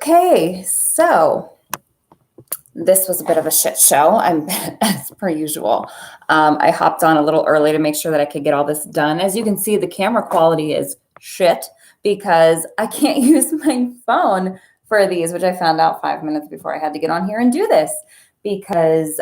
Okay, so this was a bit of a shit show, as per usual. I hopped on a little early to make sure that I could get all this done. As you can see, the camera quality is shit because I can't use my phone for these, which I found out 5 minutes before I had to get on here and do this. Because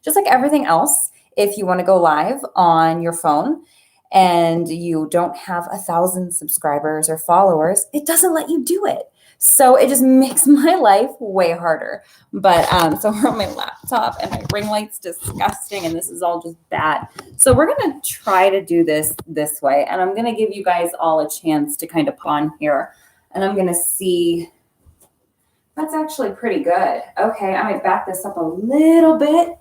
just like everything else, if you want to go live on your phone and you don't have 1,000 subscribers or followers, it doesn't let you do it. So it just makes my life way harder. But so we're on my laptop and my ring light's disgusting and this is all just bad. So we're going to try to do this way. And I'm going to give you guys all a chance to kind of put on here. And I'm going to see. That's actually pretty good. Okay, I might back this up a little bit.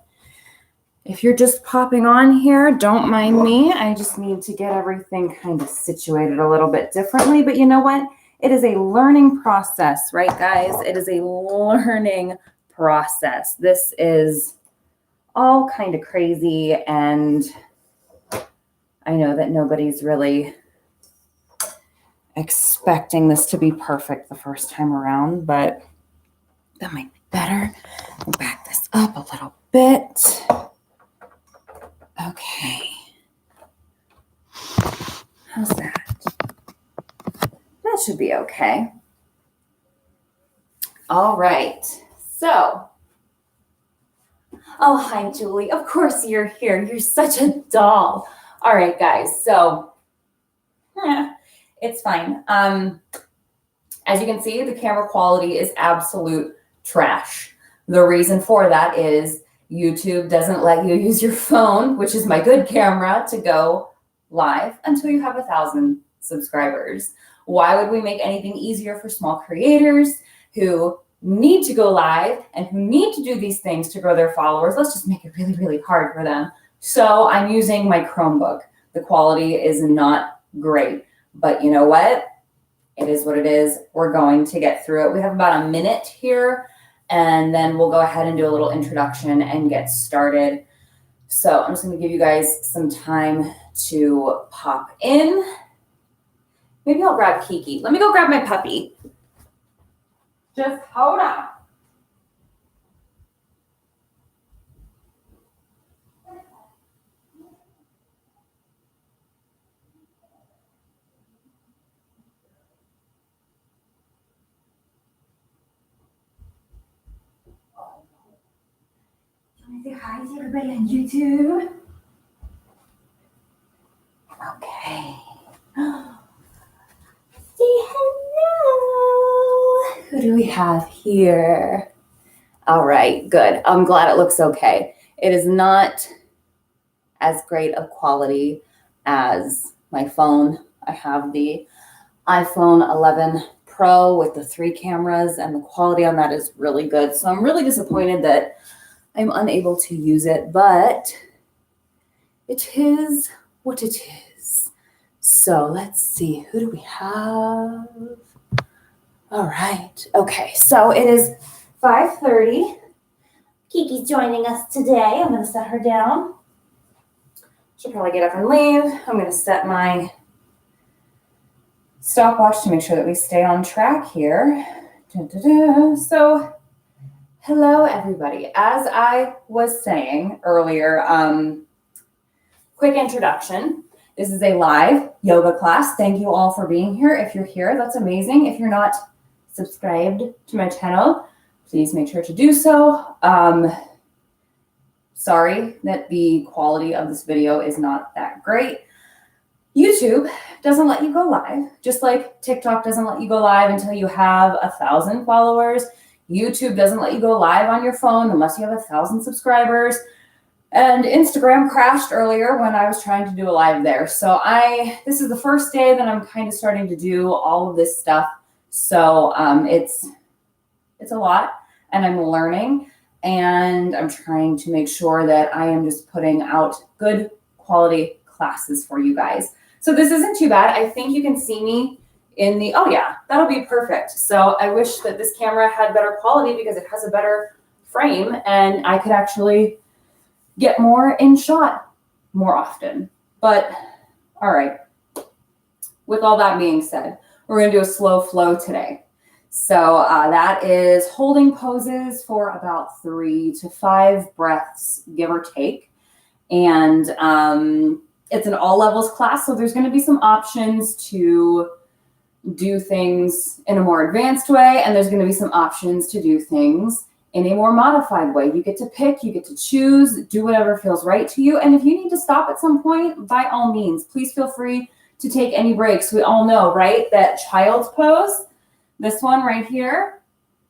If you're just popping on here, don't mind me. I just need to get everything kind of situated a little bit differently. But you know what? It is a learning process, right, guys? It is a learning process. This is all kind of crazy, and I know that nobody's really expecting this to be perfect the first time around, but that might be better. We'll back this up a little bit. Okay. How's that? That should be okay. All right. So, oh, hi, Julie. Of course you're here. You're such a doll. All right, guys. So, it's fine. As you can see, the camera quality is absolute trash. The reason for that is YouTube doesn't let you use your phone, which is my good camera, to go live until you have 1,000 subscribers. Why would we make anything easier for small creators who need to go live and who need to do these things to grow their followers? Let's just make it really, really hard for them. So I'm using my Chromebook. The quality is not great, but you know what? It is what it is. We're going to get through it. We have about a minute here, and then we'll go ahead and do a little introduction and get started. So I'm just going to give you guys some time to pop in. Maybe I'll grab Kiki. Let me go grab my puppy. Just hold on. Say hi to everybody on YouTube. Okay. Say hello. Who do we have here? All right, good. I'm glad it looks okay. It is not as great of quality as my phone. I have the iPhone 11 Pro with the 3 cameras, and the quality on that is really good. So I'm really disappointed that I'm unable to use it, but it is what it is. So let's see, who do we have? All right, okay, so it is 5:30. Kiki's joining us today. I'm gonna set her down. She'll probably get up and leave. I'm gonna set my stopwatch to make sure that we stay on track here. So, hello, everybody. As I was saying earlier, quick introduction. This is a live yoga class. Thank you all for being here. If you're here, that's amazing. If you're not subscribed to my channel, please make sure to do so. Sorry that the quality of this video is not that great. YouTube doesn't let you go live, just like TikTok doesn't let you go live until you have 1,000 followers. YouTube doesn't let you go live on your phone unless you have 1,000 subscribers. And Instagram crashed earlier when I was trying to do a live there. So this is the first day that I'm kind of starting to do all of this stuff. So it's a lot, and I'm learning, and I'm trying to make sure that I am just putting out good quality classes for you guys. So this isn't too bad. I think you can see me in the, oh yeah, that'll be perfect. So I wish that this camera had better quality because it has a better frame and I could actually get more in shot more often. But all right, with all that being said, we're gonna do a slow flow today. So that is holding poses for about 3 to 5 breaths, give or take. And it's an all levels class, so there's going to be some options to do things in a more advanced way, and there's going to be some options to do things in a more modified way. You get to pick, you get to choose, do whatever feels right to you. And if you need to stop at some point, by all means, please feel free to take any breaks. We all know, right, that child's pose, this one right here,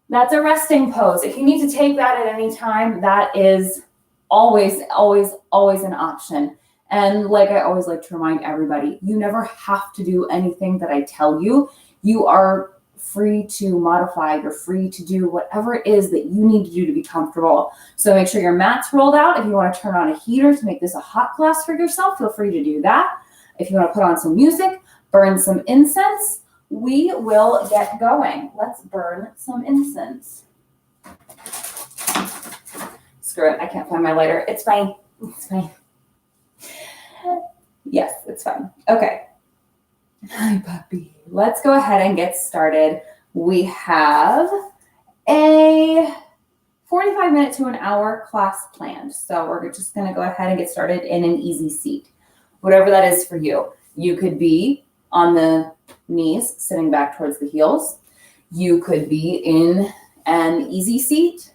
that's a resting pose. If you need to take that at any time, that is always, always, always an option. And like I always like to remind everybody, you never have to do anything that I tell you. You are free to modify, you're free to do whatever it is that you need to do to be comfortable. So make sure your mat's rolled out. If you want to turn on a heater to make this a hot class for yourself, feel free to do that. If you want to put on some music, burn some incense, we will get going. Let's burn some incense. Screw it, I can't find my lighter. It's fine, it's fine. Yes, it's fine. Okay. Hi, puppy. Let's go ahead and get started. We have a 45-minute to an hour class planned. So we're just going to go ahead and get started in an easy seat. Whatever that is for you. You could be on the knees, sitting back towards the heels. You could be in an easy seat.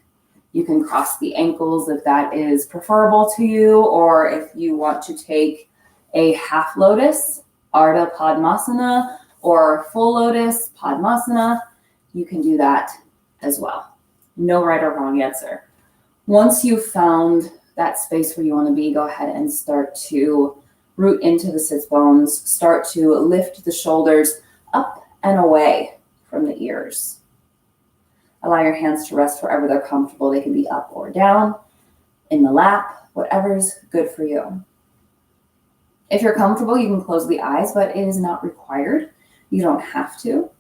You can cross the ankles if that is preferable to you, or if you want to take a half lotus, Ardha Padmasana, or full lotus, Padmasana, you can do that as well. No right or wrong answer. Once you've found that space where you want to be, go ahead and start to root into the sits bones. Start to lift the shoulders up and away from the ears. Allow your hands to rest wherever they're comfortable. They can be up or down, in the lap, whatever's good for you. If you're comfortable, you can close the eyes, but it is not required. You don't have to.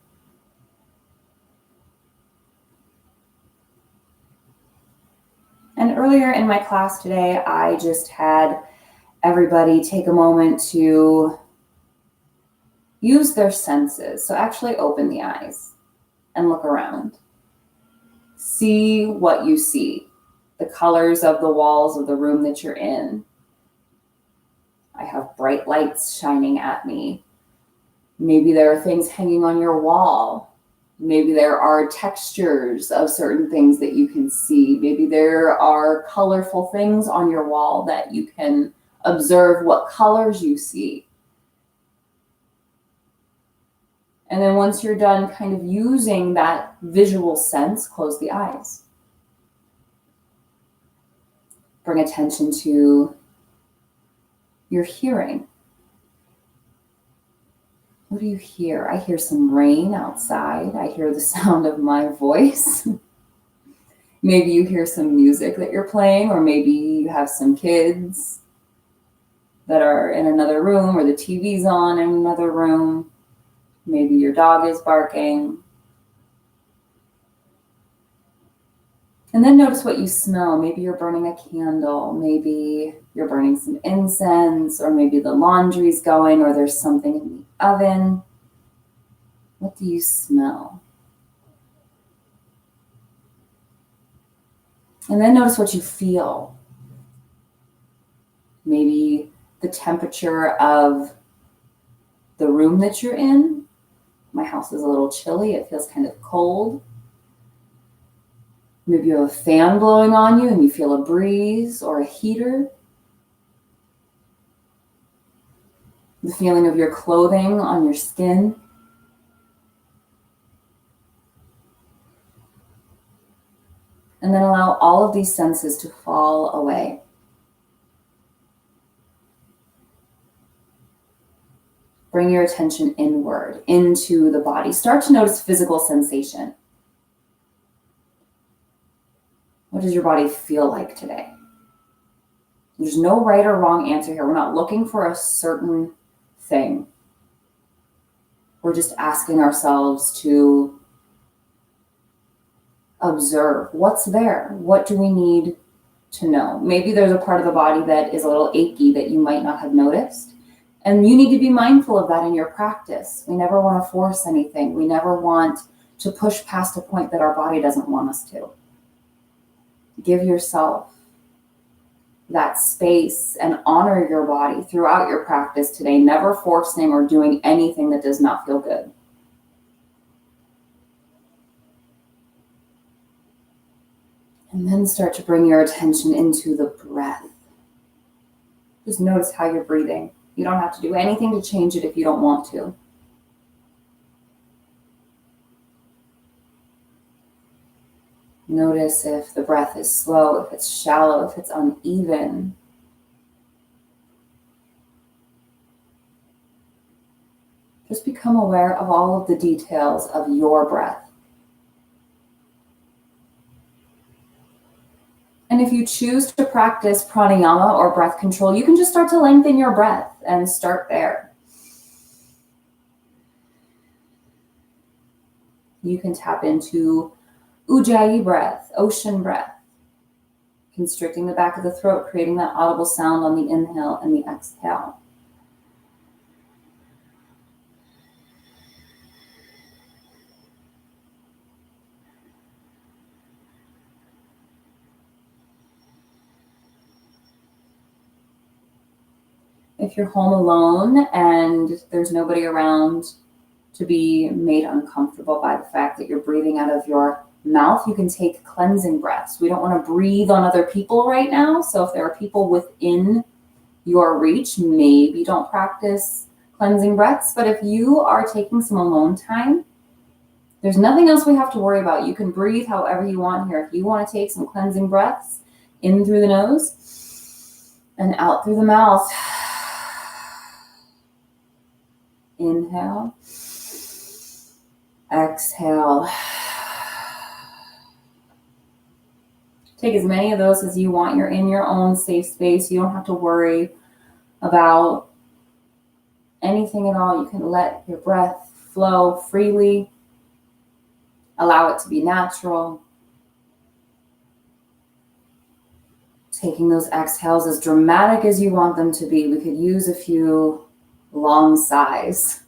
And earlier in my class today, I just had everybody take a moment to use their senses. So actually open the eyes and look around. See what you see, the colors of the walls of the room that you're in. I have bright lights shining at me. Maybe there are things hanging on your wall. Maybe there are textures of certain things that you can see. Maybe there are colorful things on your wall that you can observe what colors you see. And then once you're done kind of using that visual sense, close the eyes. Bring attention to your hearing. What do you hear? I hear some rain outside. I hear the sound of my voice. Maybe you hear some music that you're playing, or maybe you have some kids that are in another room, or the TV's on in another room. Maybe your dog is barking. And then notice what you smell. Maybe you're burning a candle. Maybe you're burning some incense, or maybe the laundry's going, or there's something in the oven. What do you smell? And then notice what you feel. Maybe the temperature of the room that you're in. My house is a little chilly. It feels kind of cold. Maybe you have a fan blowing on you and you feel a breeze or a heater. The feeling of your clothing on your skin. And then allow all of these senses to fall away. Bring your attention inward, into the body. Start to notice physical sensation. What does your body feel like today? There's no right or wrong answer here. We're not looking for a certain thing. We're just asking ourselves to observe what's there. What do we need to know? Maybe there's a part of the body that is a little achy that you might not have noticed. And you need to be mindful of that in your practice. We never want to force anything. We never want to push past a point that our body doesn't want us to. Give yourself that space and honor your body throughout your practice today, never forcing or doing anything that does not feel good. And then start to bring your attention into the breath. Just notice how you're breathing. You don't have to do anything to change it if you don't want to. Notice if the breath is slow, if it's shallow, if it's uneven. Just become aware of all of the details of your breath. And if you choose to practice pranayama or breath control, you can just start to lengthen your breath and start there. You can tap into ujjayi breath, ocean breath, constricting the back of the throat, creating that audible sound on the inhale and the exhale. If you're home alone and there's nobody around to be made uncomfortable by the fact that you're breathing out of your mouth, you can take cleansing breaths. We don't want to breathe on other people right now. So if there are people within your reach, maybe don't practice cleansing breaths. But if you are taking some alone time, there's nothing else we have to worry about. You can breathe however you want here. If you want to take some cleansing breaths in through the nose and out through the mouth. Inhale. Exhale. Take as many of those as you want. You're in your own safe space. You don't have to worry about anything at all. You can let your breath flow freely. Allow it to be natural. Taking those exhales as dramatic as you want them to be. We could use a few long sighs.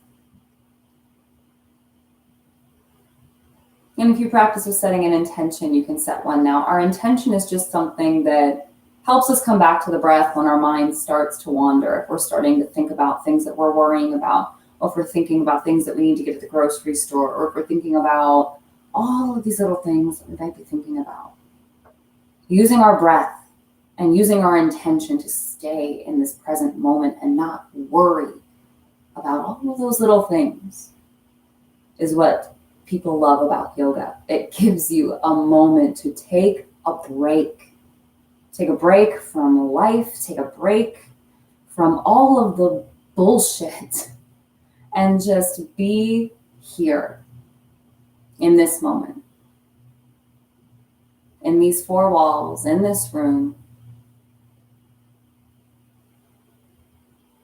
And if you practice with setting an intention, you can set one now. Our intention is just something that helps us come back to the breath when our mind starts to wander. If we're starting to think about things that we're worrying about, or if we're thinking about things that we need to get at the grocery store, or if we're thinking about all of these little things that we might be thinking about. Using our breath and using our intention to stay in this present moment and not worry about all of those little things is what people love about yoga. It gives you a moment to take a break. Take a break from life, take a break from all of the bullshit, and just be here in this moment, in these four walls, in this room.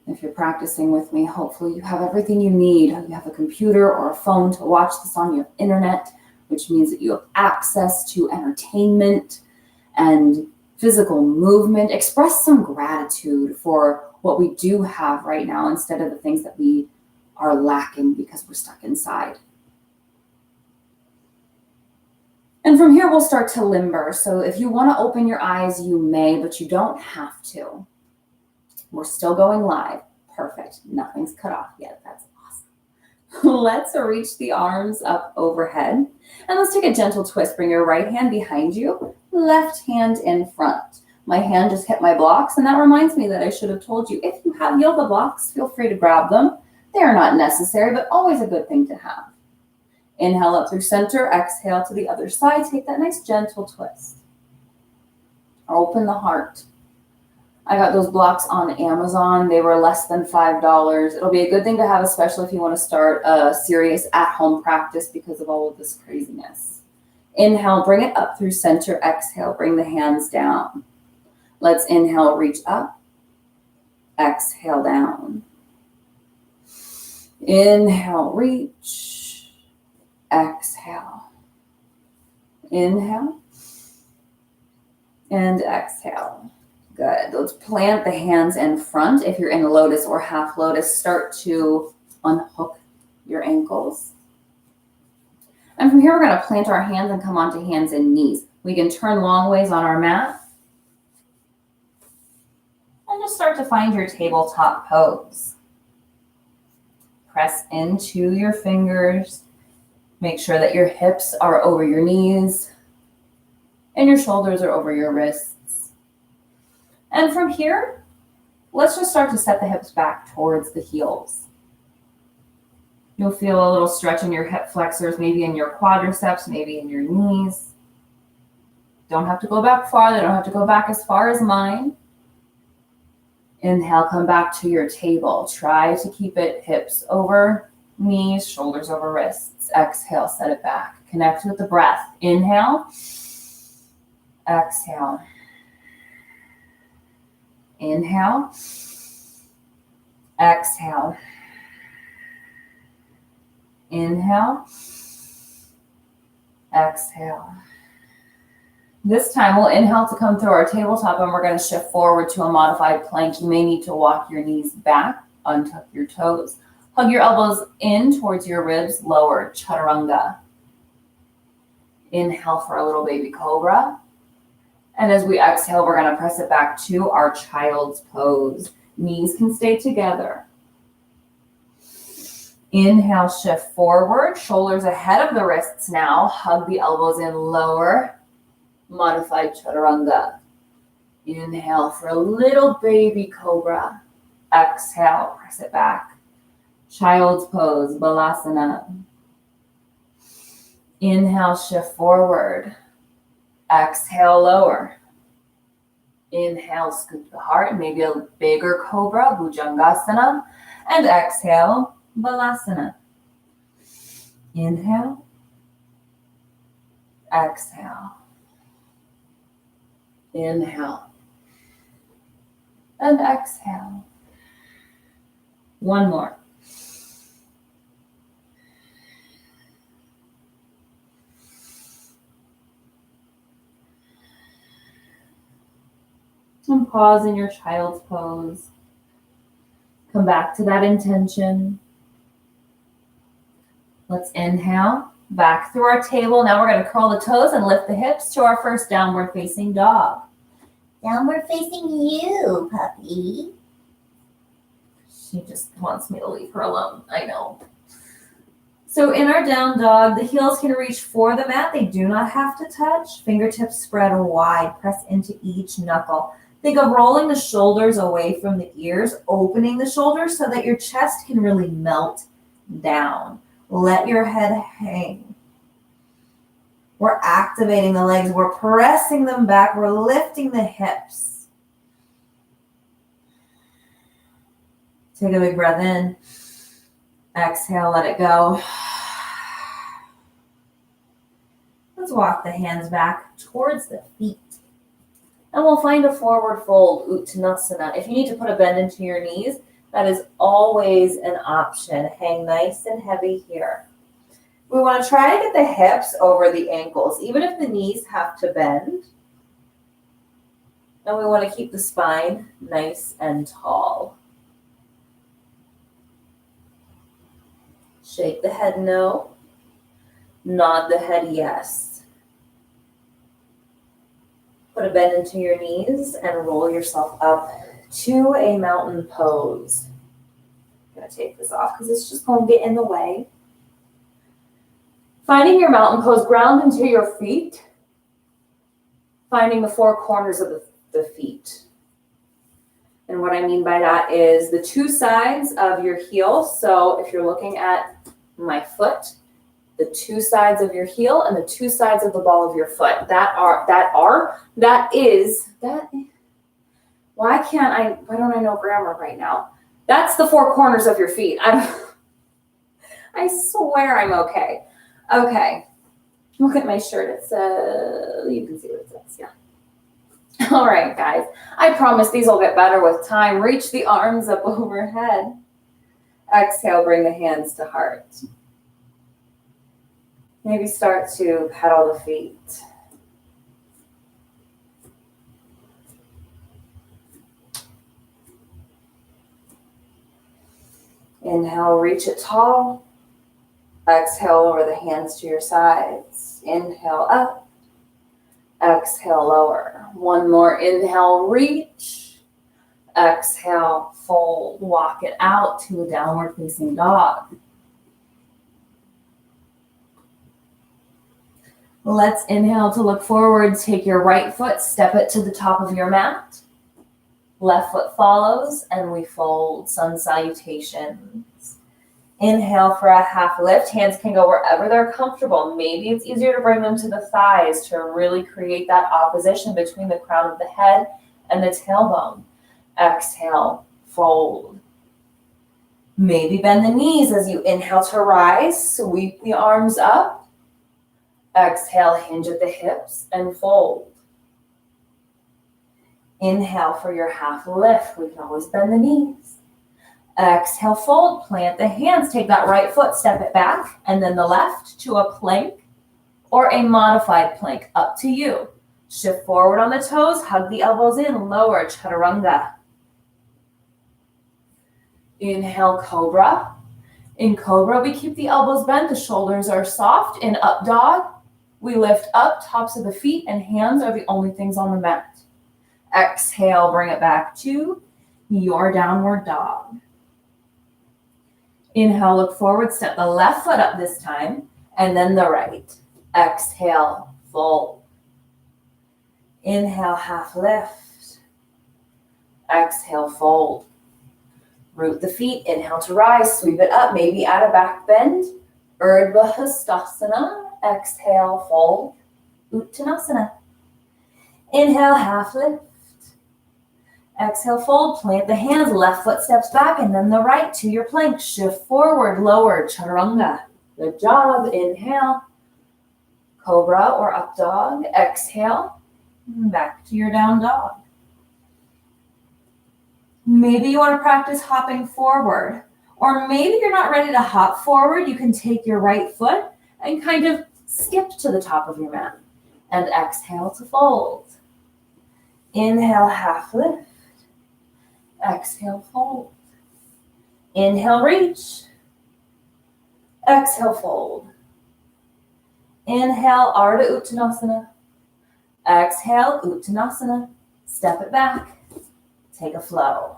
If you're practicing with me, hopefully you have everything you need. You have a computer or a phone to watch this on. You have internet, which means that you have access to entertainment and physical movement. Express some gratitude for what we do have right now instead of the things that we are lacking because we're stuck inside. And from here, we'll start to limber. So if you want to open your eyes, you may, but you don't have to. We're still going live. Perfect. Nothing's cut off yet. That's awesome. Let's reach the arms up overhead. And let's take a gentle twist. Bring your right hand behind you, left hand in front. My hand just hit my blocks, and that reminds me that I should have told you, if you have yoga blocks, feel free to grab them. They are not necessary, but always a good thing to have. Inhale up through center, exhale to the other side. Take that nice gentle twist. Open the heart. I got those blocks on Amazon. They were less than $5. It'll be a good thing to have, especially if you want to start a serious at-home practice because of all of this craziness. Inhale, bring it up through center. Exhale, bring the hands down. Let's inhale, reach up. Exhale, down. Inhale, reach. Exhale. Inhale. And exhale. Good. Let's plant the hands in front. If you're in lotus or half lotus, start to unhook your ankles. And from here, we're going to plant our hands and come onto hands and knees. We can turn long ways on our mat. And just start to find your tabletop pose. Press into your fingers. Make sure that your hips are over your knees and your shoulders are over your wrists. And from here, let's just start to set the hips back towards the heels. You'll feel a little stretch in your hip flexors, maybe in your quadriceps, maybe in your knees. Don't have to go back far. They don't have to go back as far as mine. Inhale, come back to your table. Try to keep it hips over knees, shoulders over wrists. Exhale, set it back. Connect with the breath. Inhale. Exhale. Inhale. Exhale. Inhale. Exhale. This time we'll inhale to come through our tabletop and we're going to shift forward to a modified plank. You may need to walk your knees back, untuck your toes. Hug your elbows in towards your ribs, lower, chaturanga. Inhale for a little baby cobra. And as we exhale, we're going to press it back to our child's pose. Knees can stay together. Inhale, shift forward, shoulders ahead of the wrists now. Hug the elbows in, lower. Modified chaturanga. Inhale for a little baby cobra. Exhale, press it back. Child's pose, balasana. Inhale, shift forward. Exhale, lower. Inhale, scoop the heart, maybe a bigger cobra, bhujangasana. And exhale, balasana. Inhale. Exhale. Inhale and exhale. One more. And pause in your child's pose. Come back to that intention. Let's inhale. Back through our table. Now we're going to curl the toes and lift the hips to our first downward facing dog. Downward facing you, puppy. She just wants me to leave her alone. I know. So in our down dog, the heels can reach for the mat. They do not have to touch. Fingertips spread wide. Press into each knuckle. Think of rolling the shoulders away from the ears, opening the shoulders so that your chest can really melt down. Let your head hang. We're activating the legs. We're pressing them back. We're lifting the hips. Take a big breath in. Exhale, let it go. Let's walk the hands back towards the feet. And we'll find a forward fold, Uttanasana. If you need to put a bend into your knees, that is always an option. Hang nice and heavy here. We want to try to get the hips over the ankles, even if the knees have to bend. And we want to keep the spine nice and tall. Shake the head no. Nod the head yes. Put a bend into your knees and roll yourself up to a mountain pose. I'm going to take this off because it's just going to get in the way. Finding your mountain pose, ground into your feet. Finding the four corners of the feet. And what I mean by that is the two sides of your heel. So if you're looking at my foot, the two sides of your heel and the two sides of the ball of your foot. Why don't I know grammar right now? That's the four corners of your feet. I swear I'm okay. Okay. Look at my shirt. It says, you can see what it says, yeah. All right, guys. I promise these will get better with time. Reach the arms up overhead. Exhale, bring the hands to heart. Maybe start to pedal the feet. Inhale, reach it tall. Exhale over the hands to your sides. Inhale up. Exhale, lower. One more inhale, reach. Exhale, fold. Walk it out to a downward facing dog. Let's inhale to look forward. Take your right foot, step it to the top of your mat. Left foot follows, and we fold. Sun salutations. Inhale for a half lift. Hands can go wherever they're comfortable. Maybe it's easier to bring them to the thighs to really create that opposition between the crown of the head and the tailbone. Exhale, fold. Maybe bend the knees as you inhale to rise. Sweep the arms up. Exhale, hinge at the hips and fold. Inhale for your half lift. We can always bend the knees. Exhale, fold, plant the hands. Take that right foot, step it back, and then the left to a plank or a modified plank, up to you. Shift forward on the toes, hug the elbows in, lower, chaturanga. Inhale, cobra. In cobra, we keep the elbows bent, the shoulders are soft. In up dog, we lift up, tops of the feet, and hands are the only things on the mat. Exhale, bring it back to your downward dog. Inhale, look forward, step the left foot up this time, and then the right. Exhale, fold. Inhale, half lift. Exhale, fold. Root the feet, inhale to rise, sweep it up, maybe add a back bend. Urdhva Hastasana, exhale, fold. Uttanasana. Inhale, half lift. Exhale, fold, plant the hands, left foot steps back, and then the right to your plank. Shift forward, lower, chaturanga. Good job. Inhale, cobra or up dog. Exhale, back to your down dog. Maybe you want to practice hopping forward, or maybe you're not ready to hop forward. You can take your right foot and kind of skip to the top of your mat, and exhale to fold. Inhale, half lift. Exhale, fold. Inhale, reach. Exhale, fold. Inhale, Ardha Uttanasana. Exhale, Uttanasana. Step it back. Take a flow.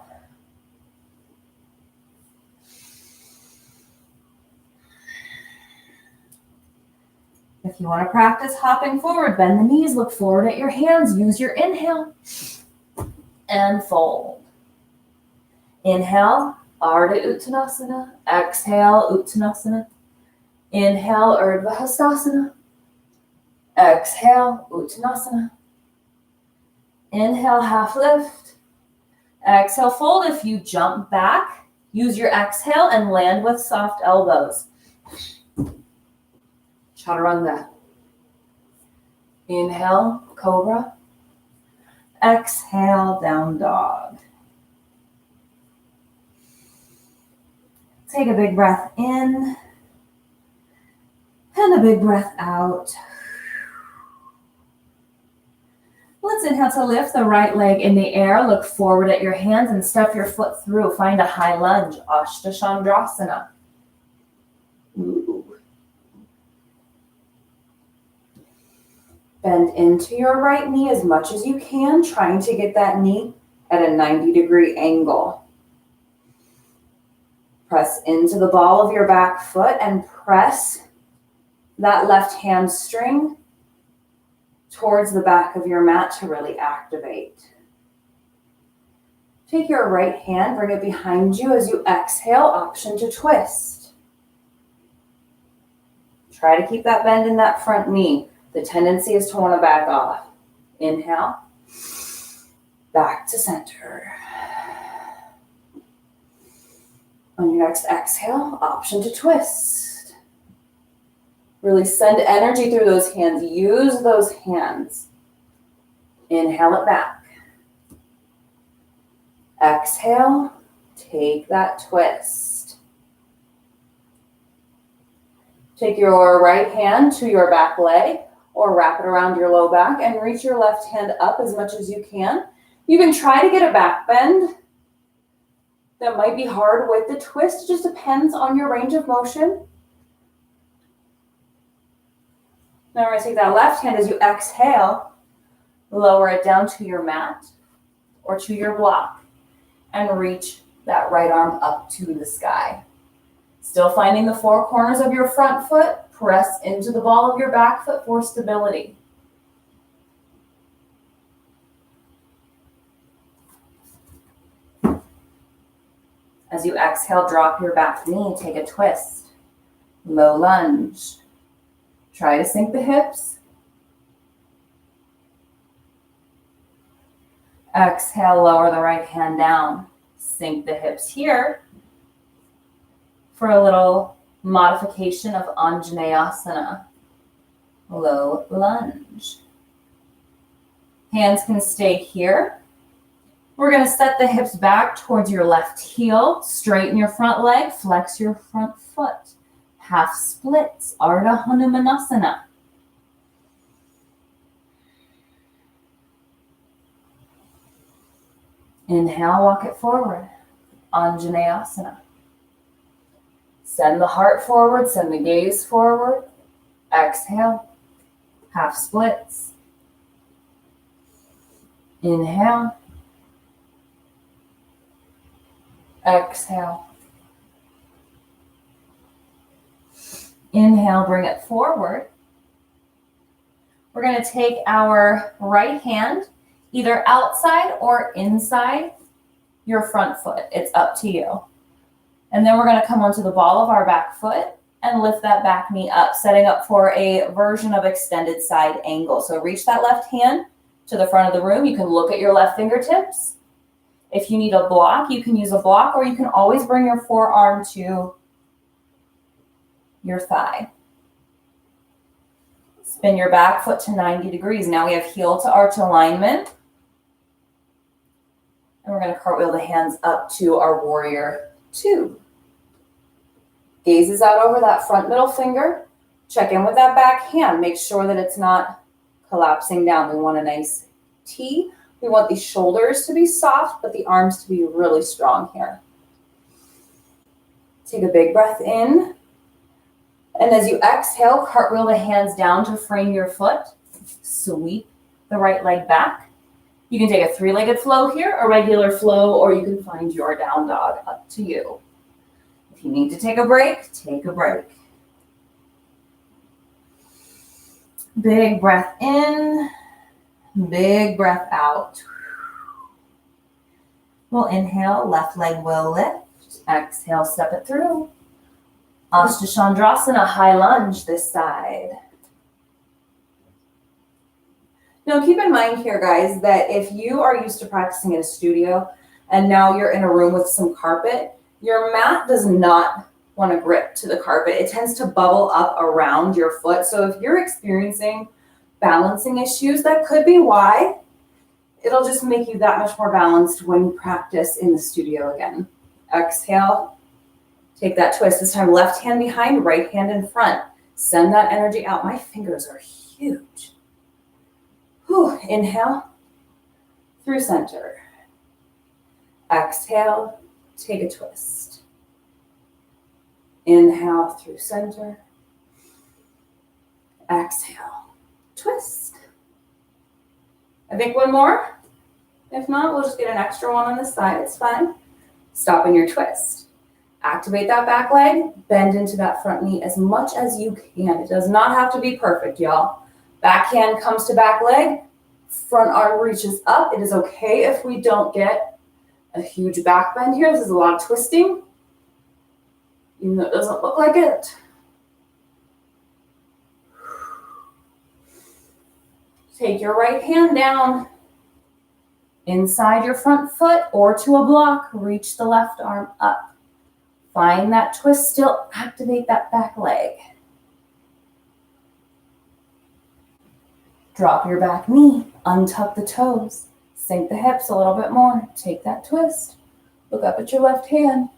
If you want to practice hopping forward, bend the knees, look forward at your hands, use your inhale, and fold. Inhale, Ardha Uttanasana. Exhale, Uttanasana. Inhale, Urdhva Hastasana. Exhale, Uttanasana. Inhale, half lift. Exhale, fold. If you jump back, use your exhale and land with soft elbows. Chaturanga. Inhale, cobra. Exhale, down dog. Take a big breath in and a big breath out. Let's inhale to lift the right leg in the air. Look forward at your hands and step your foot through. Find a high lunge, Ashtachandrasana. Ooh. Bend into your right knee as much as you can, trying to get that knee at a 90-degree angle. Press into the ball of your back foot and press that left hamstring towards the back of your mat to really activate. Take your right hand, bring it behind you as you exhale, option to twist. Try to keep that bend in that front knee. The tendency is to want to back off. Inhale, back to center. On your next exhale, option to twist. Really send energy through those hands. Use those hands. Inhale it back. Exhale, take that twist. Take your right hand to your back leg or wrap it around your low back and reach your left hand up as much as you can. You can try to get a back bend. That might be hard with the twist. It just depends on your range of motion. Now we're going to take that left hand as you exhale, lower it down to your mat or to your block and reach that right arm up to the sky. Still finding the four corners of your front foot, press into the ball of your back foot for stability. As you exhale, drop your back knee, take a twist. Low lunge. Try to sink the hips. Exhale, lower the right hand down. Sink the hips here for a little modification of Anjaneyasana. Low lunge. Hands can stay here. We're going to set the hips back towards your left heel. Straighten your front leg. Flex your front foot. Half splits. Ardha Hanumanasana. Inhale, walk it forward. Anjaneyasana. Send the heart forward. Send the gaze forward. Exhale. Half splits. Inhale. Exhale. Inhale, bring it forward. We're going to take our right hand either outside or inside your front foot. It's up to you. And then we're going to come onto the ball of our back foot and lift that back knee up, setting up for a version of extended side angle. So reach that left hand to the front of the room. You can look at your left fingertips. If you need a block, you can use a block, or you can always bring your forearm to your thigh. Spin your back foot to 90 degrees. Now we have heel to arch alignment. And we're going to cartwheel the hands up to our warrior two. Gaze is out over that front middle finger. Check in with that back hand. Make sure that it's not collapsing down. We want a nice T. We want the shoulders to be soft, but the arms to be really strong here. Take a big breath in. And as you exhale, cartwheel the hands down to frame your foot. Sweep the right leg back. You can take a three-legged flow here, a regular flow, or you can find your down dog, up to you. If you need to take a break, take a break. Big breath in. Big breath out. We'll inhale, left leg will lift. Exhale, step it through. Ashtachandrasana, high lunge this side. Now keep in mind here, guys, that if you are used to practicing in a studio and now you're in a room with some carpet, your mat does not want to grip to the carpet. It tends to bubble up around your foot. So if you're experiencing balancing issues, that could be why. It'll just make you that much more balanced when you practice in the studio again. Exhale, take that twist. This time left hand behind, right hand in front. Send that energy out. My fingers are huge. Whew. Inhale, through center. Exhale, take a twist. Inhale, through center. Exhale, twist. I think one more. If not, we'll just get an extra one on this side. It's fine. Stop in your twist. Activate that back leg. Bend into that front knee as much as you can. It does not have to be perfect, y'all. Back hand comes to back leg. Front arm reaches up. It is okay if we don't get a huge back bend here. This is a lot of twisting, even though it doesn't look like it. Take your right hand down inside your front foot or to a block. Reach the left arm up. Find that twist still. Activate that back leg. Drop your back knee. Untuck the toes. Sink the hips a little bit more. Take that twist. Look up at your left hand.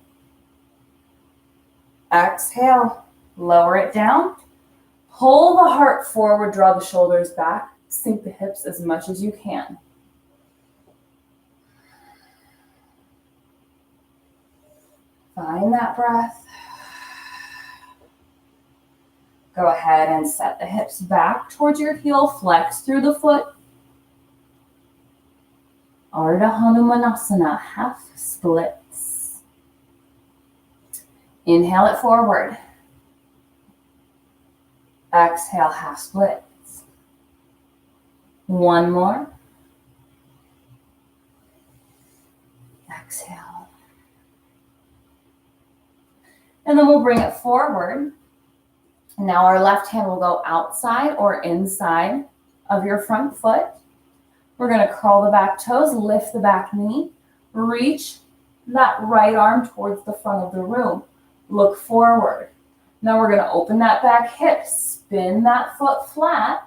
Exhale. Lower it down. Pull the heart forward. Draw the shoulders back. Sink the hips as much as you can. Find that breath. Go ahead and set the hips back towards your heel, flex through the foot. Ardha Hanumanasana, half splits. Inhale it forward. Exhale, half splits. One more. Exhale. And then we'll bring it forward. Now our left hand will go outside or inside of your front foot. We're going to curl the back toes, lift the back knee, reach that right arm towards the front of the room. Look forward. Now we're going to open that back hip, spin that foot flat,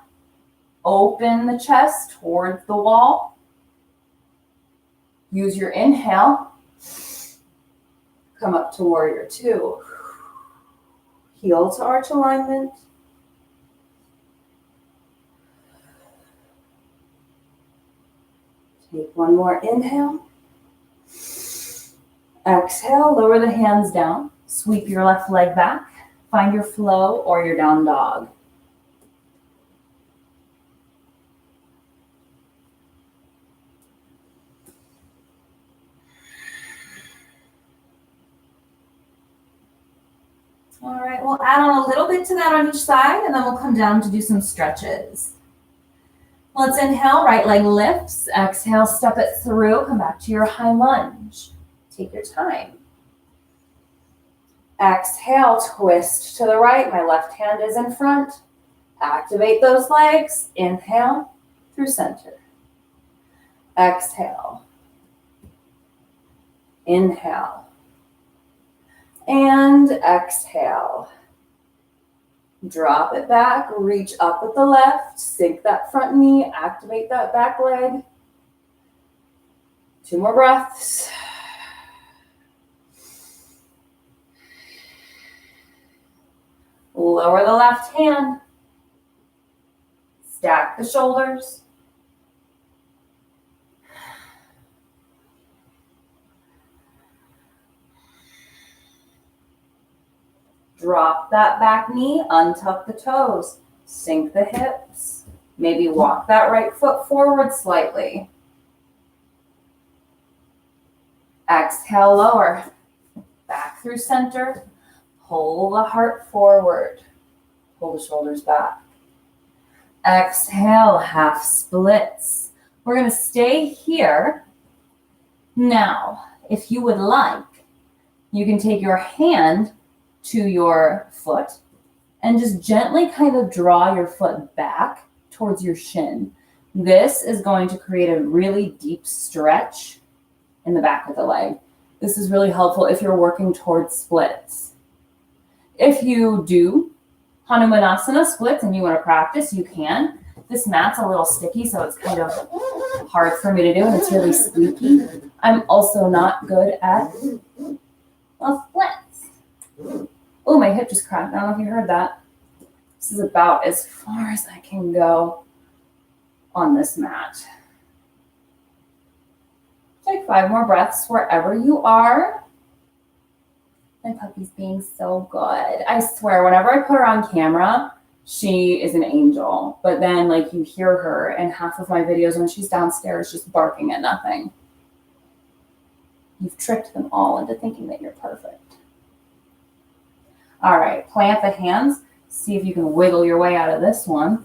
open the chest towards the wall. Use your inhale. Come up to warrior two. Heel to arch alignment. Take one more inhale. Exhale, lower the hands down. Sweep your left leg back. Find your flow or your down dog. All right, we'll add on a little bit to that on each side, and then we'll come down to do some stretches. Let's inhale, right leg lifts. Exhale, step it through. Come back to your high lunge. Take your time. Exhale, twist to the right. My left hand is in front. Activate those legs. Inhale through center. Exhale. Inhale. And exhale. Drop it back, reach up with the left, sink that front knee, activate that back leg. 2 more breaths. Lower the left hand. Stack the shoulders. Drop that back knee, untuck the toes, sink the hips. Maybe walk that right foot forward slightly. Exhale, lower. Back through center. Pull the heart forward. Pull the shoulders back. Exhale, half splits. We're going to stay here. Now, if you would like, you can take your hand to your foot and just gently kind of draw your foot back towards your shin. This is going to create a really deep stretch in the back of the leg. This is really helpful if you're working towards splits. If you do Hanumanasana splits and you want to practice, you can. This mat's a little sticky, so it's kind of hard for me to do, and it's really squeaky. I'm also not good at splits. Oh, my hip just cracked. I don't know if you heard that. This is about as far as I can go on this mat. Take 5 more breaths wherever you are. My puppy's being so good. I swear, whenever I put her on camera, she is an angel. But then, like, you hear her in half of my videos when she's downstairs just barking at nothing. You've tricked them all into thinking that you're perfect. All right, plant the hands. See if you can wiggle your way out of this one.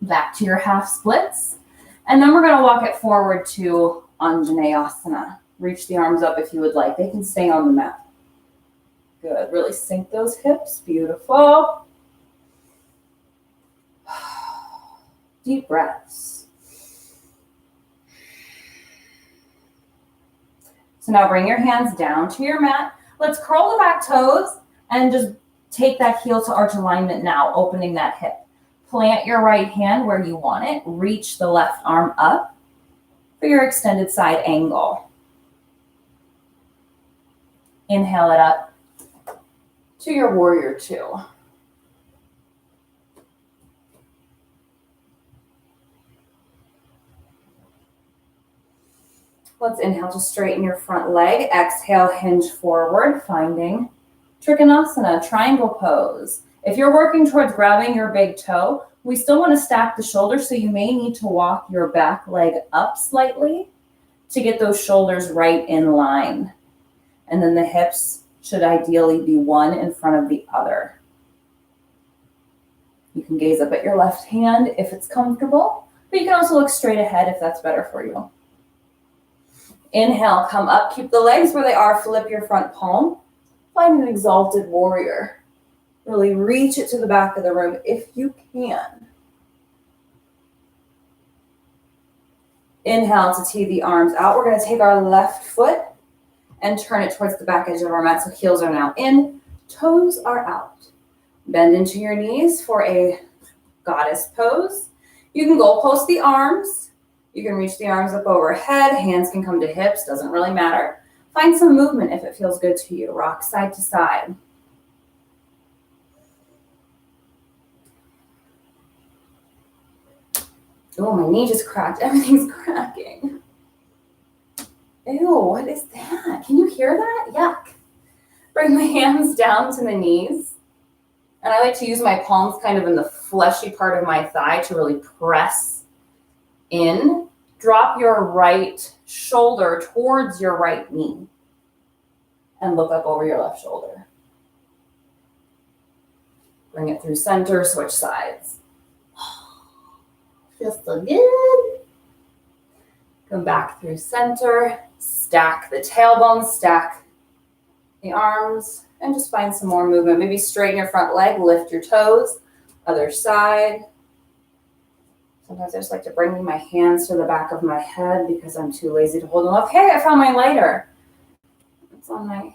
Back to your half splits. And then we're going to walk it forward to Anjaneyasana. Reach the arms up if you would like. They can stay on the mat. Good. Really sink those hips. Beautiful. Deep breaths. So now bring your hands down to your mat. Let's curl the back toes and just take that heel to arch alignment now, opening that hip. Plant your right hand where you want it. Reach the left arm up for your extended side angle. Inhale it up to your warrior two. Let's inhale to straighten your front leg. Exhale, hinge forward, finding Trikonasana, triangle pose. If you're working towards grabbing your big toe, we still want to stack the shoulders, so you may need to walk your back leg up slightly to get those shoulders right in line. And then the hips should ideally be one in front of the other. You can gaze up at your left hand if it's comfortable, but you can also look straight ahead if that's better for you. Inhale, come up, keep the legs where they are, flip your front palm. Find an exalted warrior. Really reach it to the back of the room if you can. Inhale to tee the arms out. We're going to take our left foot and turn it towards the back edge of our mat. So heels are now in, toes are out. Bend into your knees for a goddess pose. You can goal post the arms. You can reach the arms up overhead. Hands can come to hips, doesn't really matter. Find some movement if it feels good to you. Rock side to side. Oh, my knee just cracked. Everything's cracking. Ew, what is that? Can you hear that? Yuck. Bring my hands down to the knees. And I like to use my palms kind of in the fleshy part of my thigh to really press in. Drop your right shoulder towards your right knee. And look up over your left shoulder. Bring it through center, switch sides. Feels so good. Come back through center. Stack the tailbone, stack the arms, and just find some more movement. Maybe straighten your front leg, lift your toes. Other side. Sometimes I just like to bring my hands to the back of my head because I'm too lazy to hold them up. Hey, I found my lighter. It's on my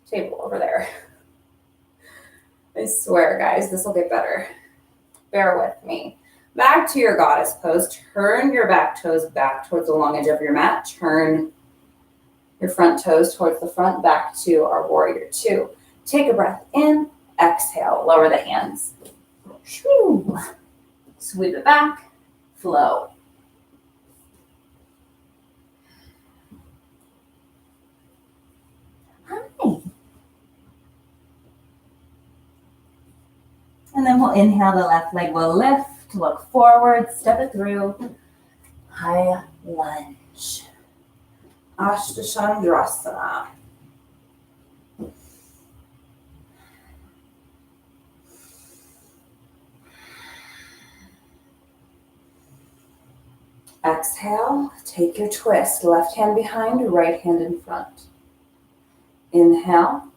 table over there. I swear, guys, this will get better. Bear with me. Back to your goddess pose. Turn your back toes back towards the long edge of your mat. Turn your front toes towards the front, back to our warrior two. Take a breath in, exhale, lower the hands. Shoo. Sweep it back, flow. Hi. And then we'll inhale, the left leg will lift, look forward, step it through. High lunge. Ashtachandrasana. Exhale, take your twist. Left hand behind, right hand in front. Inhale,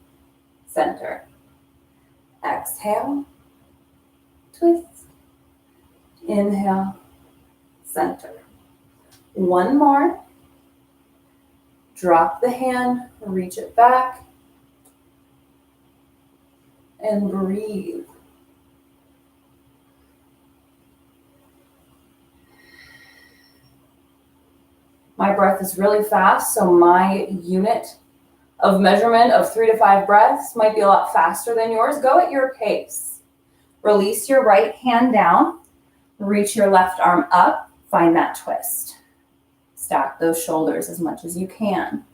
center. Exhale, twist. Inhale, center. One more. Drop the hand, reach it back, and breathe. My breath is really fast, so my unit of measurement of 3 to 5 breaths might be a lot faster than yours. Go at your pace. Release your right hand down, reach your left arm up, find that twist. Stack those shoulders as much as you can.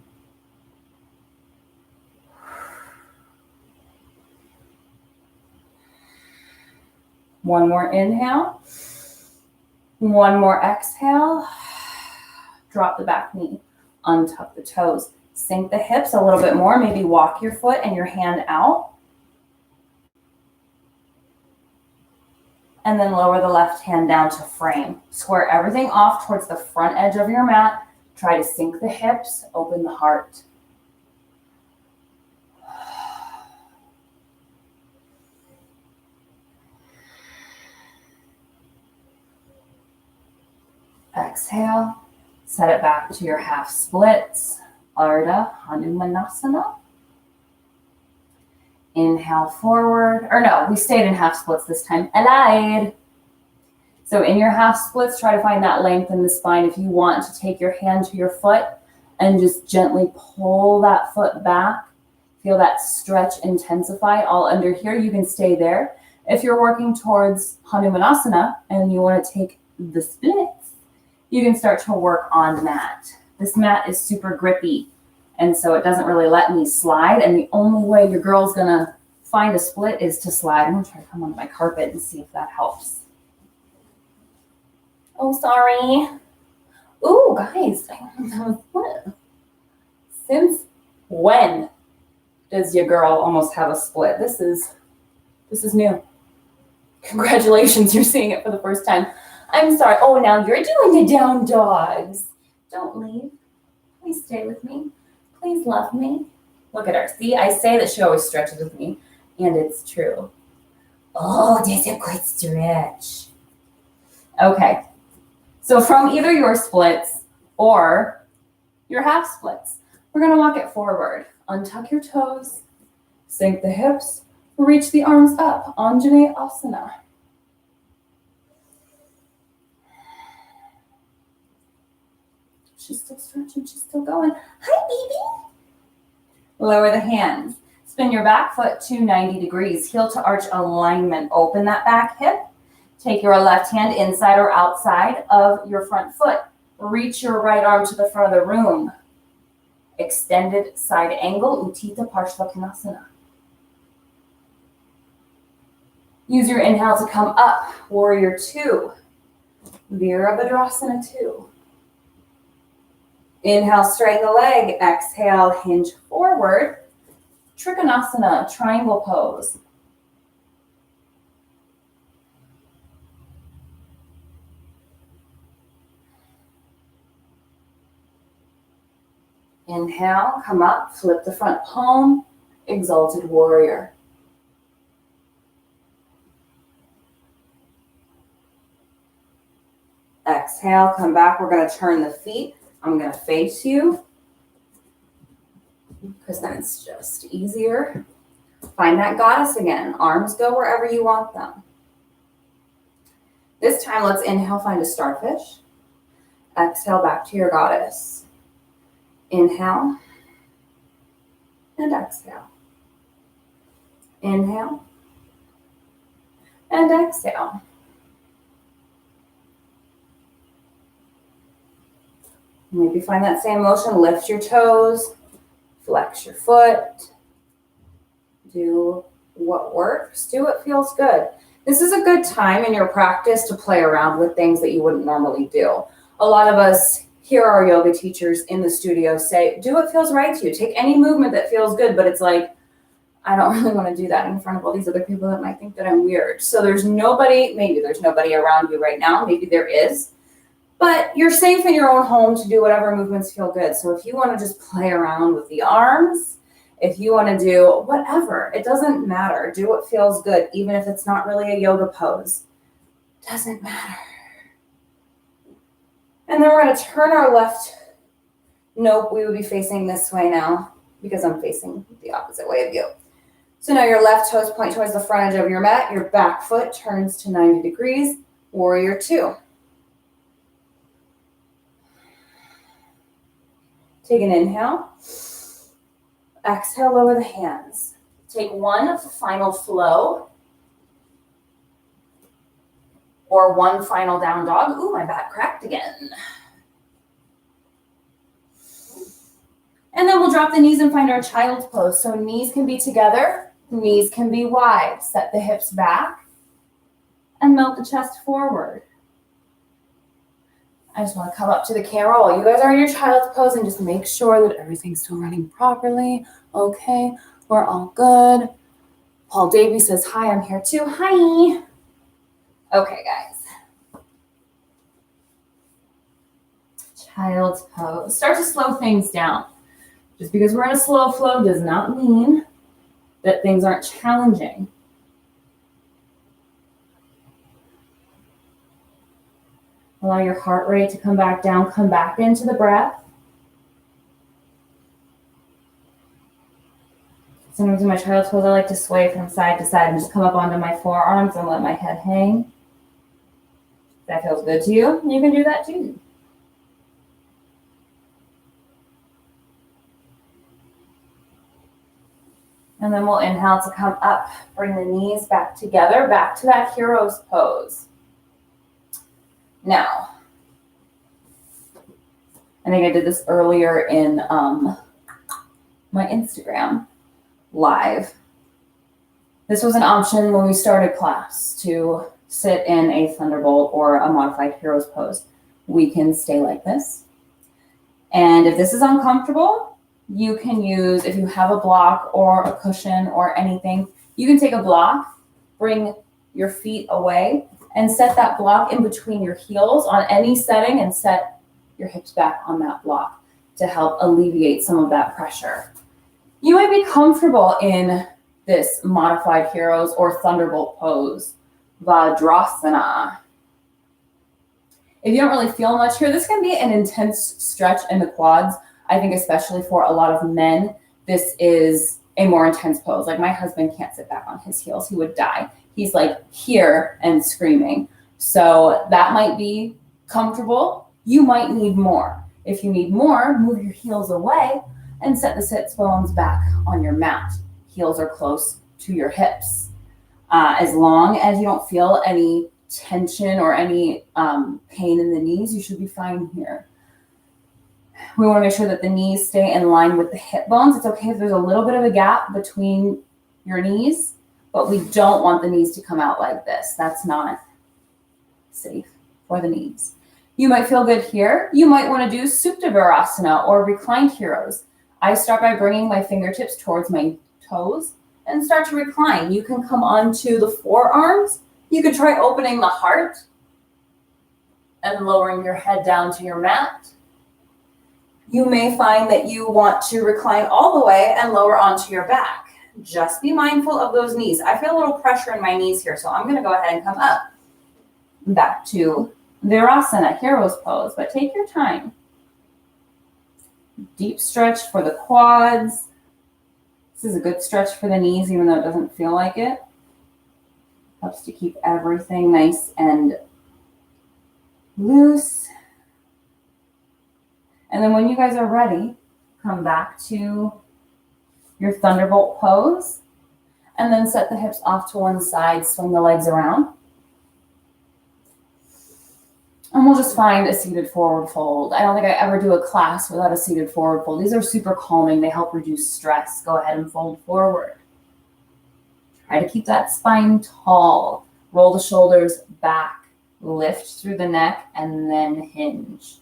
One more inhale. One more exhale. Drop the back knee. Untuck the toes. Sink the hips a little bit more. Maybe walk your foot and your hand out. And then lower the left hand down to frame. Square everything off towards the front edge of your mat. Try to sink the hips, open the heart. Exhale, set it back to your half splits. Ardha Hanumanasana. Inhale forward, or no, we stayed in half splits this time. Elide. So in your half splits, try to find that length in the spine. If you want to take your hand to your foot and just gently pull that foot back, feel that stretch intensify all under here. You can stay there. If you're working towards Hanumanasana and you want to take the splits, you can start to work on mat. This mat is super grippy, and so it doesn't really let me slide. And the only way your girl's gonna find a split is to slide. I'm going to try to come onto my carpet and see if that helps. Oh, sorry. Ooh, guys, I don't have a split. Since when does your girl almost have a split? This is new. Congratulations, you're seeing it for the first time. I'm sorry. Oh, now you're doing the down dogs. Don't leave. Please stay with me. Please love me. Look at her. See, I say that she always stretches with me, and it's true. Oh, that's a good stretch. Okay. So from either your splits or your half splits, we're going to walk it forward. Untuck your toes, sink the hips, reach the arms up. Anjane Asana. She's still stretching. She's still going. Hi, baby. Lower the hands. Spin your back foot to 90 degrees. Heel to arch alignment. Open that back hip. Take your left hand inside or outside of your front foot. Reach your right arm to the front of the room. Extended side angle, Utthita Parshvakonasana. Use your inhale to come up, Warrior 2. Virabhadrasana 2. Inhale, straighten the leg. Exhale, hinge forward. Trikonasana, triangle pose. Inhale, come up, flip the front palm, exalted warrior. Exhale, come back. We're going to turn the feet. I'm going to face you because then it's just easier. Find that goddess again. Arms go wherever you want them. This time, let's inhale, find a starfish. Exhale, back to your goddess. Inhale and exhale. Inhale and exhale. Maybe find that same motion. Lift your toes, flex your foot. Do what works. Do what feels good. This is a good time in your practice to play around with things that you wouldn't normally do. A lot of us hear our yoga teachers in the studio say, do what feels right to you. Take any movement that feels good, but it's like, I don't really want to do that in front of all these other people that might think that I'm weird. So there's nobody, maybe there's nobody around you right now. Maybe there is. But you're safe in your own home to do whatever movements feel good. So if you want to just play around with the arms, if you want to do whatever, it doesn't matter. Do what feels good, even if it's not really a yoga pose. Doesn't matter. And then we're going to turn our left. Nope, we would be facing this way now because I'm facing the opposite way of you. So now your left toes point towards the front edge of your mat. Your back foot turns to 90 degrees. Warrior 2. Take an inhale. Exhale, lower the hands. Take one final flow or one final down dog. Ooh, my back cracked again. And then we'll drop the knees and find our child's pose. So knees can be together, knees can be wide. Set the hips back and melt the chest forward. I just want to come up to the camera while you guys are in your child's pose and just make sure that everything's still running properly. Okay, we're all good. Paul Davey says, hi, I'm here too. Hi. Okay, guys. Child's pose. Start to slow things down. Just because we're in a slow flow does not mean that things aren't challenging. Allow your heart rate to come back down. Come back into the breath. Sometimes in my child's pose, I like to sway from side to side and just come up onto my forearms and let my head hang. If that feels good to you, you can do that too. And then we'll inhale to come up. Bring the knees back together, back to that hero's pose. Now, I think I did this earlier in my Instagram live. This was an option when we started class to sit in a thunderbolt or a modified hero's pose. We can stay like this. And if this is uncomfortable, you can use, if you have a block or a cushion or anything, you can take a block, bring your feet away, and set that block in between your heels on any setting and set your hips back on that block to help alleviate some of that pressure. You might be comfortable in this modified heroes or thunderbolt pose, Vajrasana. If you don't really feel much here, this can be an intense stretch in the quads. I think especially for a lot of men, this is a more intense pose. Like my husband can't sit back on his heels. He would die. He's like here and screaming. So that might be comfortable. You might need more. If you need more, move your heels away and set the sits bones back on your mat. Heels are close to your hips. As long as you don't feel any tension or any pain in the knees, you should be fine here. We want to make sure that the knees stay in line with the hip bones. It's okay if there's a little bit of a gap between your knees, but we don't want the knees to come out like this. That's not safe for the knees. You might feel good here. You might want to do Supta Virasana or reclined heroes. I start by bringing my fingertips towards my toes and start to recline. You can come onto the forearms. You could try opening the heart and lowering your head down to your mat. You may find that you want to recline all the way and lower onto your back. Just be mindful of those knees. I feel a little pressure in my knees here, so I'm going to go ahead and come up. Back to Virasana, hero's pose, but take your time. Deep stretch for the quads. This is a good stretch for the knees, even though it doesn't feel like it. Helps to keep everything nice and loose. And then when you guys are ready, come back to your thunderbolt pose and then set the hips off to one side, swing the legs around. And we'll just find a seated forward fold. I don't think I ever do a class without a seated forward fold. These are super calming. They help reduce stress. Go ahead and fold forward. Try to keep that spine tall. Roll the shoulders back. Lift through the neck and then hinge.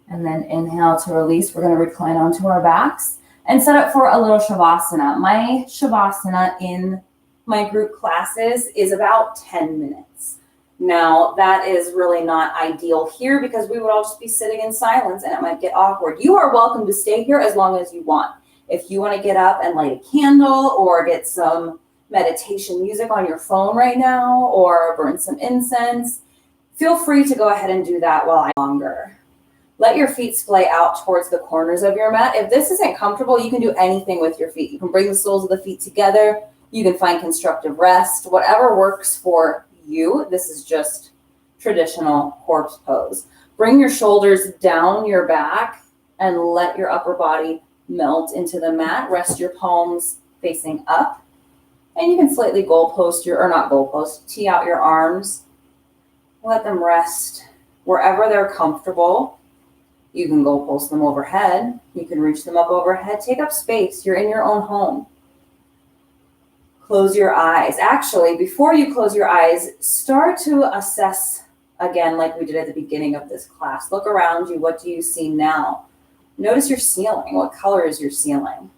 And then inhale to release. We're going to recline onto our backs and set up for a little Shavasana. My Shavasana in my group classes is about 10 minutes. Now, that is really not ideal here because we would all just be sitting in silence and it might get awkward. You are welcome to stay here as long as you want. If you want to get up and light a candle or get some meditation music on your phone right now or burn some incense, feel free to go ahead and do that while I longer. Let your feet splay out towards the corners of your mat. If this isn't comfortable, you can do anything with your feet. You can bring the soles of the feet together. You can find constructive rest, whatever works for you. This is just traditional corpse pose. Bring your shoulders down your back and let your upper body melt into the mat. Rest your palms facing up. And you can slightly tee out your arms. Let them rest wherever they're comfortable. You can goalpost them overhead. You can reach them up overhead. Take up space. You're in your own home. Close your eyes. Actually, before you close your eyes, start to assess again like we did at the beginning of this class. Look around you. What do you see now? Notice your ceiling. What color is your ceiling?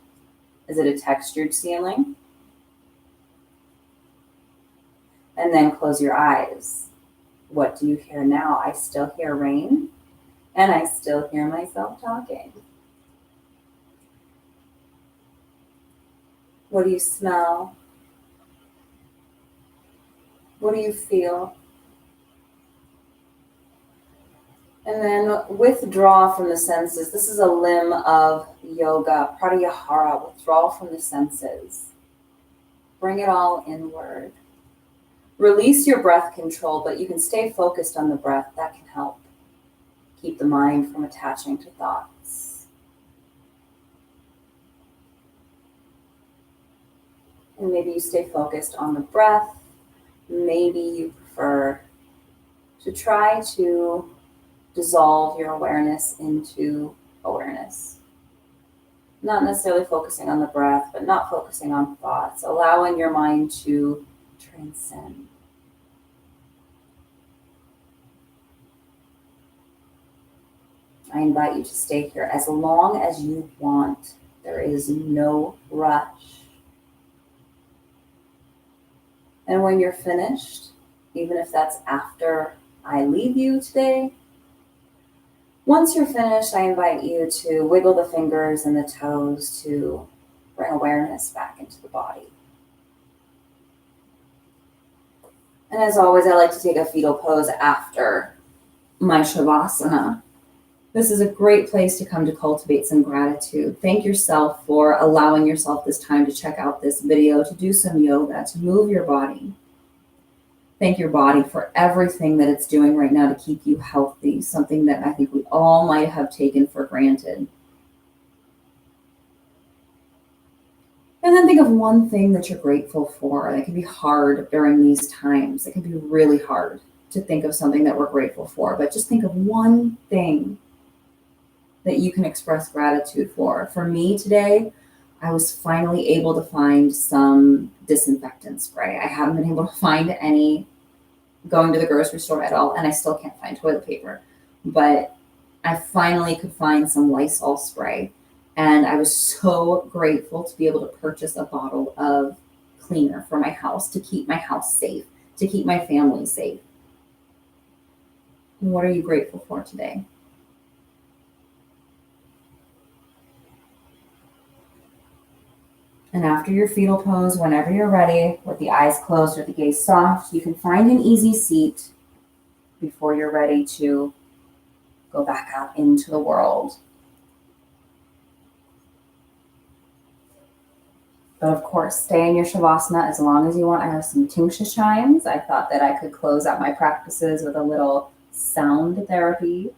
Is it a textured ceiling? And then close your eyes. What do you hear now? I still hear rain. And I still hear myself talking. What do you smell? What do you feel? And then withdraw from the senses. This is a limb of yoga, pratyahara, withdrawal from the senses. Bring it all inward. Release your breath control, but you can stay focused on the breath. That can help keep the mind from attaching to thoughts. And maybe you stay focused on the breath. Maybe you prefer to to try to dissolve your awareness into awareness. Not necessarily focusing on the breath, but not focusing on thoughts, allowing your mind to transcend. I invite you to stay here as long as you want. There is no rush. And when you're finished, even if that's after I leave you today, once you're finished, I invite you to wiggle the fingers and the toes to bring awareness back into the body. And as always, I like to take a fetal pose after my Shavasana. This is a great place to come to cultivate some gratitude. Thank yourself for allowing yourself this time to check out this video, to do some yoga, to move your body. Thank your body for everything that it's doing right now to keep you healthy, something that I think we all might have taken for granted. And then think of one thing that you're grateful for. That can be hard during these times. It can be really hard to think of something that we're grateful for, but just think of one thing that you can express gratitude for. For me today, I was finally able to find some disinfectant spray. I haven't been able to find any going to the grocery store at all, and I still can't find toilet paper. But I finally could find some Lysol spray, and I was so grateful to be able to purchase a bottle of cleaner for my house to keep my house safe, to keep my family safe. What are you grateful for today? And after your fetal pose, whenever you're ready, with the eyes closed or the gaze soft, you can find an easy seat before you're ready to go back out into the world. But of course, stay in your Shavasana as long as you want. I have some tingsha chimes. I thought that I could close out my practices with a little sound therapy.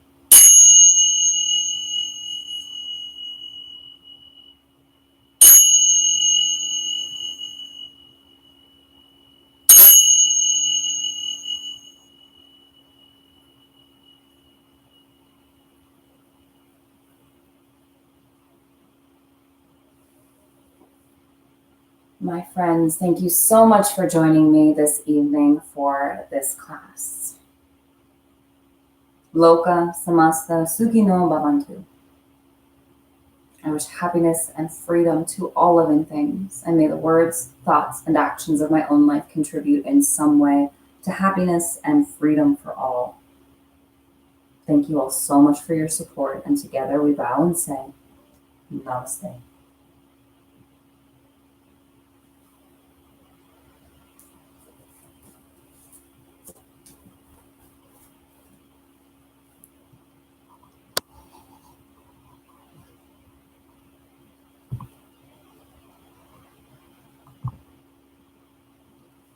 My friends, thank you so much for joining me this evening for this class. Loka samasta sukhino bhavantu. I wish happiness and freedom to all living things, and may the words, thoughts, and actions of my own life contribute in some way to happiness and freedom for all. Thank you all so much for your support, and together we bow and say, Namaste.